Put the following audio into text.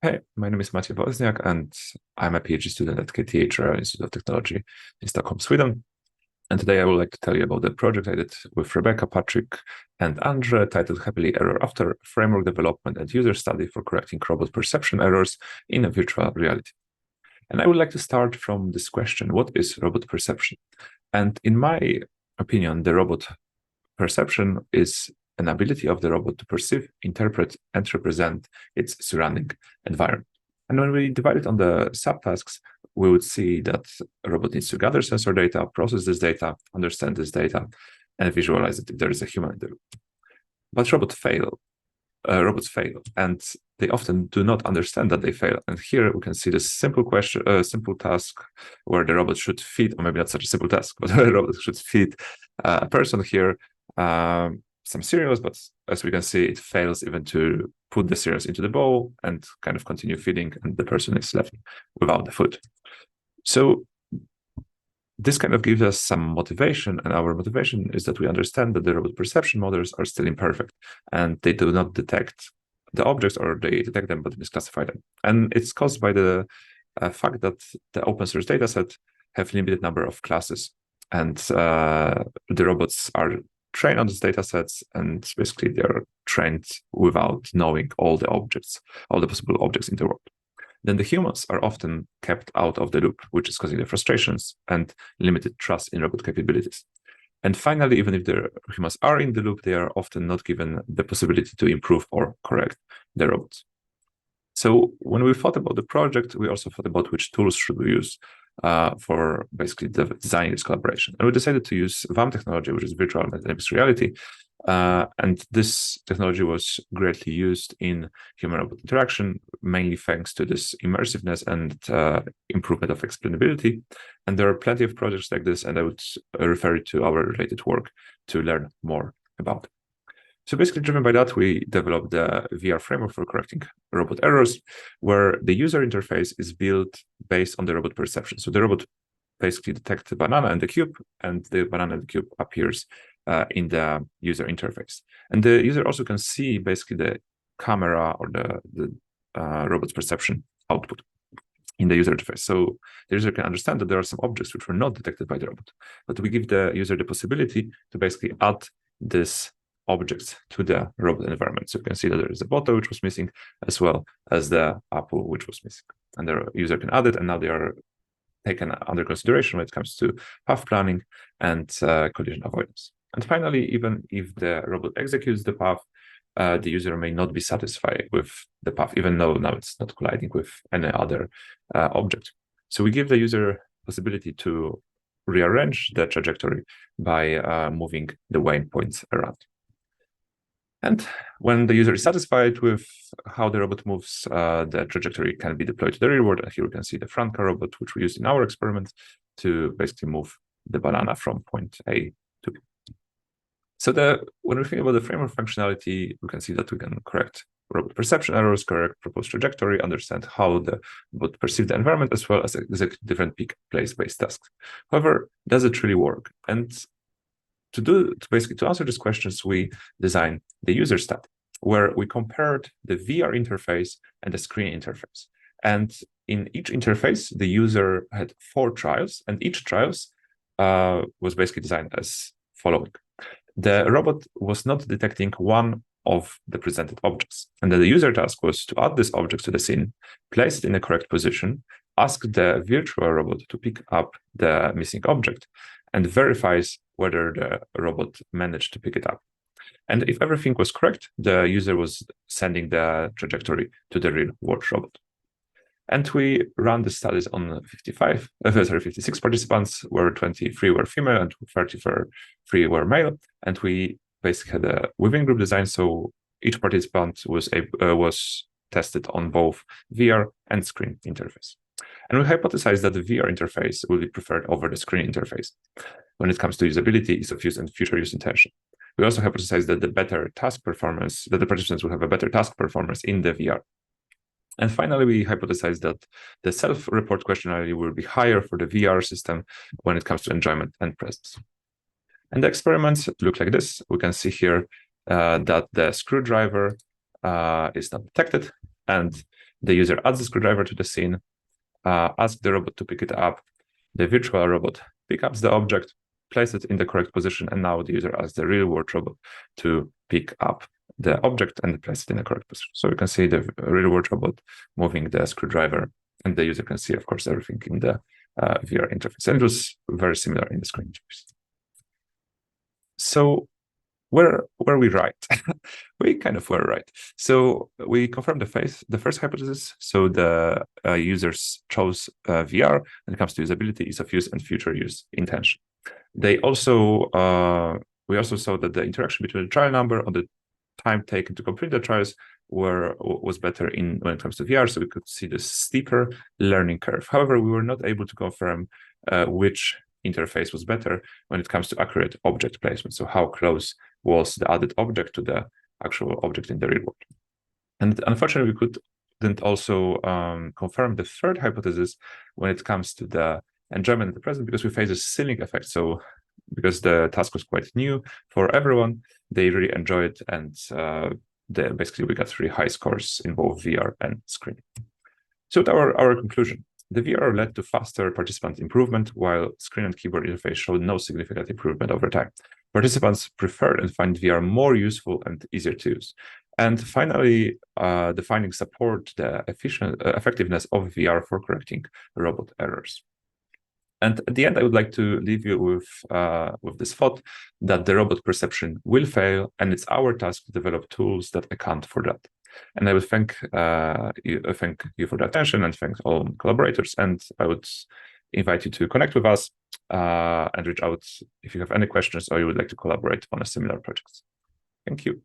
Hey, my name is Maciej Wozniak, and I'm a PhD student at KTH Institute of Technology in Stockholm, Sweden. And today I would like to tell you about the project I did with Rebecca, Patrick, and Andre titled Happily Error After Framework Development and User Study for Correcting Robot Perception Errors in a Virtual Reality. And I would like to start from this question: what is robot perception? And in my opinion, the robot perception is an ability of the robot to perceive, interpret, and represent its surrounding environment. And when we divide it on the subtasks, we would see that a robot needs to gather sensor data, process this data, understand this data, and visualize it if there is a human in the loop. But robots fail, and they often do not understand that they fail. And here we can see this simple simple task where the robot should feed, or maybe not such a simple task, but the robot should feed a person here some cereals, but as we can see, it fails even to put the cereals into the bowl and kind of continue feeding, and the person is left without the food. So this kind of gives us some motivation, and our motivation is that we understand that the robot perception models are still imperfect, and they do not detect the objects, or they detect them but misclassify them. And it's caused by the fact that the open source dataset have limited number of classes, and the robots are trained on these data sets, and basically they're trained without knowing all the objects, all the possible objects in the world. Then the humans are often kept out of the loop, which is causing the frustrations and limited trust in robot capabilities. And finally, even if the humans are in the loop, they are often not given the possibility to improve or correct the robots. So when we thought about the project, we also thought about which tools should we use for basically designing this collaboration. And we decided to use VAM technology, which is virtual mixed reality. And this technology was greatly used in human-robot interaction, mainly thanks to this immersiveness and improvement of explainability. And there are plenty of projects like this, and I would refer you to our related work to learn more about it. So basically, driven by that, we developed the VR framework for correcting robot errors, where the user interface is built based on the robot perception. So the robot basically detects the banana and the cube, and the banana and the cube appears in the user interface. And the user also can see basically the camera or the robot's perception output in the user interface. So the user can understand that there are some objects which were not detected by the robot, but we give the user the possibility to basically add this objects to the robot environment. So you can see that there is a bottle which was missing, as well as the apple which was missing. And the user can add it, and now they are taken under consideration when it comes to path planning and collision avoidance. And finally, even if the robot executes the path, the user may not be satisfied with the path, even though now it's not colliding with any other object. So we give the user possibility to rearrange the trajectory by moving the waypoints around. And when the user is satisfied with how the robot moves, the trajectory can be deployed to the real world. And here we can see the front car robot, which we used in our experiment to basically move the banana from point A to B. So when we think about the framework functionality, we can see that we can correct robot perception errors, correct proposed trajectory, understand how the robot perceives the environment, as well as execute different pick place-based tasks. However, does it really work? And to answer these questions, we designed the user study, where we compared the VR interface and the screen interface. And in each interface, the user had 4 trials, and each trials was basically designed as following. The robot was not detecting one of the presented objects, and then the user task was to add this object to the scene, place it in the correct position, ask the virtual robot to pick up the missing object, and verifies whether the robot managed to pick it up. And if everything was correct, the user was sending the trajectory to the real world robot. And we ran the studies on 56 participants, where 23 were female and 33 were male. And we basically had a within group design, so each participant was tested on both VR and screen interface. And we hypothesized that the VR interface will be preferred over the screen interface when it comes to usability, ease of use, and future use intention. We also hypothesized that the participants will have a better task performance in the VR. And finally, we hypothesized that the self-report questionnaire will be higher for the VR system when it comes to enjoyment and presence. And the experiments look like this. We can see here that the screwdriver is not detected, and The user adds the screwdriver to the scene, asks the robot to pick it up. The virtual robot picks up the object, places it in the correct position, and now the user asks the real-world robot to pick up the object and place it in the correct position. So you can see the real-world robot moving the screwdriver, and the user can see, of course, everything in the VR interface. And it was very similar in the screen interface. So were we right? We kind of were right. So we confirmed the first hypothesis. So the users chose VR when it comes to usability, ease of use, and future use intention. They also we also saw that the interaction between the trial number or the time taken to complete the trials was better when it comes to VR. So we could see the steeper learning curve. However, we were not able to confirm which interface was better when it comes to accurate object placement. So how close was the added object to the actual object in the real world? And unfortunately, we couldn't also confirm the third hypothesis when it comes to the enjoyment in the present, because we face a ceiling effect. So because the task was quite new for everyone, they really enjoyed it, and basically we got really high scores in both VR and screen. So our conclusion. The VR led to faster participant improvement, while screen and keyboard interface showed no significant improvement over time. Participants preferred and find VR more useful and easier to use. And finally, the findings support the effectiveness of VR for correcting robot errors. And at the end, I would like to leave you with this thought that the robot perception will fail, and it's our task to develop tools that account for that. And I would thank you for the attention, and thank all collaborators. And I would invite you to connect with us and reach out if you have any questions or you would like to collaborate on a similar project. Thank you.